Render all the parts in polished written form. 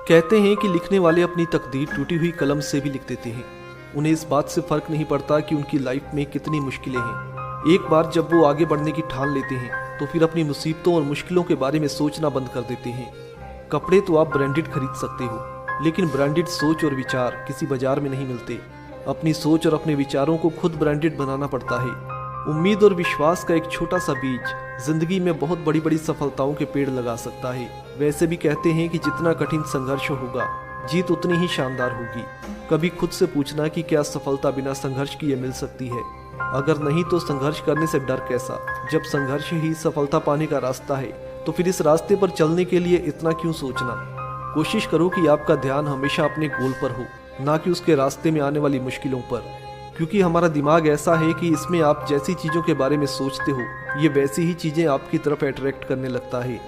कहते हैं कि लिखने वाले अपनी तकदीर टूटी हुई कलम से भी लिख देते हैं। उन्हें इस बात से फर्क नहीं पड़ता कि उनकी लाइफ में कितनी मुश्किलें हैं। एक बार जब वो आगे बढ़ने की ठान लेते हैं तो फिर अपनी मुसीबतों और मुश्किलों के बारे में सोचना बंद कर देते हैं। कपड़े तो आप ब्रांडेड खरीद सकते हो, लेकिन ब्रांडेड सोच और विचार किसी बाजार में नहीं मिलते। अपनी सोच और अपने विचारों को खुद ब्रांडेड बनाना पड़ता है। उम्मीद और विश्वास का एक छोटा सा बीज जिंदगी में बहुत बड़ी बड़ी सफलताओं के पेड़ लगा सकता है। वैसे भी कहते हैं कि जितना कठिन संघर्ष होगा, जीत उतनी ही शानदार होगी। कभी खुद से पूछना कि क्या सफलता बिना संघर्ष किए मिल सकती है? अगर नहीं तो संघर्ष करने से डर कैसा? जब संघर्ष ही सफलता पाने का रास्ता है तो फिर इस रास्ते पर चलने के लिए इतना क्यों सोचना? कोशिश करो कि आपका ध्यान हमेशा अपने गोल पर हो, ना कि उसके रास्ते में आने वाली मुश्किलों पर। क्योंकि हमारा दिमाग ऐसा है कि इसमें आप जैसी चीज़ों के बारे में सोचते हो, ये वैसी ही चीज़ें आपकी तरफ अट्रैक्ट करने लगता है।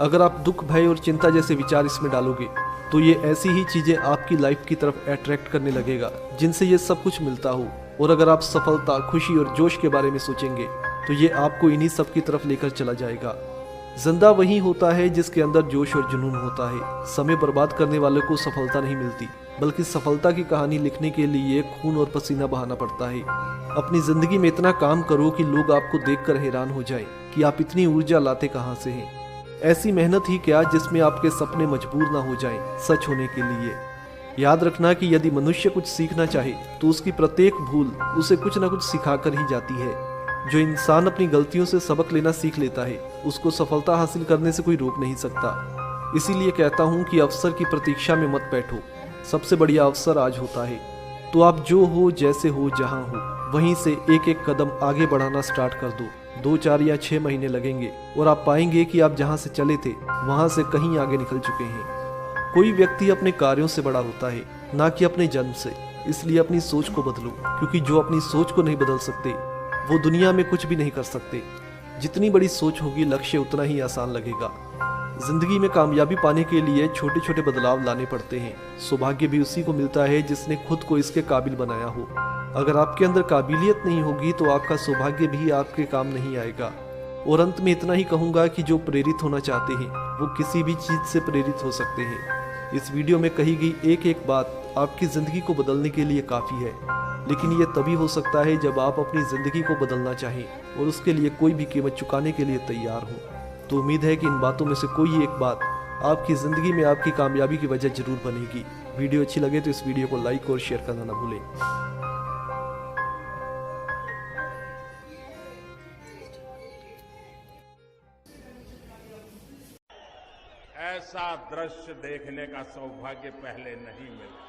अगर आप दुख, भय और चिंता जैसे विचार इसमें डालोगे तो ये ऐसी ही चीज़ें आपकी लाइफ की तरफ अट्रैक्ट करने लगेगा जिनसे ये सब कुछ मिलता हो। और अगर आप सफलता, खुशी और जोश के बारे में सोचेंगे तो ये आपको इन्हीं सब की तरफ लेकर चला जाएगा। जिंदा वही होता है जिसके अंदर जोश और जुनून होता है। समय बर्बाद करने वालों को सफलता नहीं मिलती, बल्कि सफलता की कहानी लिखने के लिए खून और पसीना बहाना पड़ता है। अपनी जिंदगी में इतना काम करो कि लोग आपको देखकर हैरान हो जाएं कि आप इतनी ऊर्जा लाते कहां से हैं। ऐसी मेहनत ही क्या जिसमें आपके सपने मजबूर ना हो जाएं सच होने के लिए। याद रखना कि यदि मनुष्य कुछ सीखना चाहे तो उसकी प्रत्येक भूल उसे कुछ ना कुछ सिखाकर ही जाती है। जो इंसान अपनी गलतियों से सबक लेना सीख लेता है, उसको सफलता हासिल करने से कोई रोक नहीं सकता। इसीलिए कहता हूँ कि अवसर की प्रतीक्षा में मत बैठो, सबसे बढ़िया अवसर आज होता है। तो आप जो हो, जैसे हो, जहाँ हो, वहीं से एक एक कदम आगे बढ़ाना स्टार्ट कर दो। 2, 4 या 6 महीने लगेंगे और आप पाएंगे कि आप जहाँ से चले थे वहाँ से कहीं आगे निकल चुके हैं। कोई व्यक्ति अपने कार्यों से बड़ा होता है, ना कि अपने जन्म से। इसलिए अपनी सोच को बदलो, क्योंकि जो अपनी सोच को नहीं बदल सकते वो दुनिया में कुछ भी नहीं कर सकते। जितनी बड़ी सोच होगी, लक्ष्य उतना ही आसान लगेगा। जिंदगी में कामयाबी पाने के लिए छोटे छोटे बदलाव लाने पड़ते हैं। सौभाग्य भी उसी को मिलता है जिसने खुद को इसके काबिल बनाया हो। अगर आपके अंदर काबिलियत नहीं होगी तो आपका सौभाग्य भी आपके काम नहीं आएगा। और अंत में इतना ही कहूँगा कि जो प्रेरित होना चाहते हैं वो किसी भी चीज़ से प्रेरित हो सकते हैं। इस वीडियो में कही गई एक एक बात आपकी ज़िंदगी को बदलने के लिए काफ़ी है, लेकिन ये तभी हो सकता है जब आप अपनी ज़िंदगी को बदलना चाहें और उसके लिए कोई भी कीमत चुकाने के लिए तैयार हो। तो उम्मीद है कि इन बातों में से कोई एक बात आपकी ज़िंदगी में आपकी कामयाबी की वजह जरूर बनेगी। वीडियो अच्छी लगे तो इस वीडियो को लाइक और शेयर करना ना भूलें। ऐसा दृश्य देखने का सौभाग्य पहले नहीं मिला।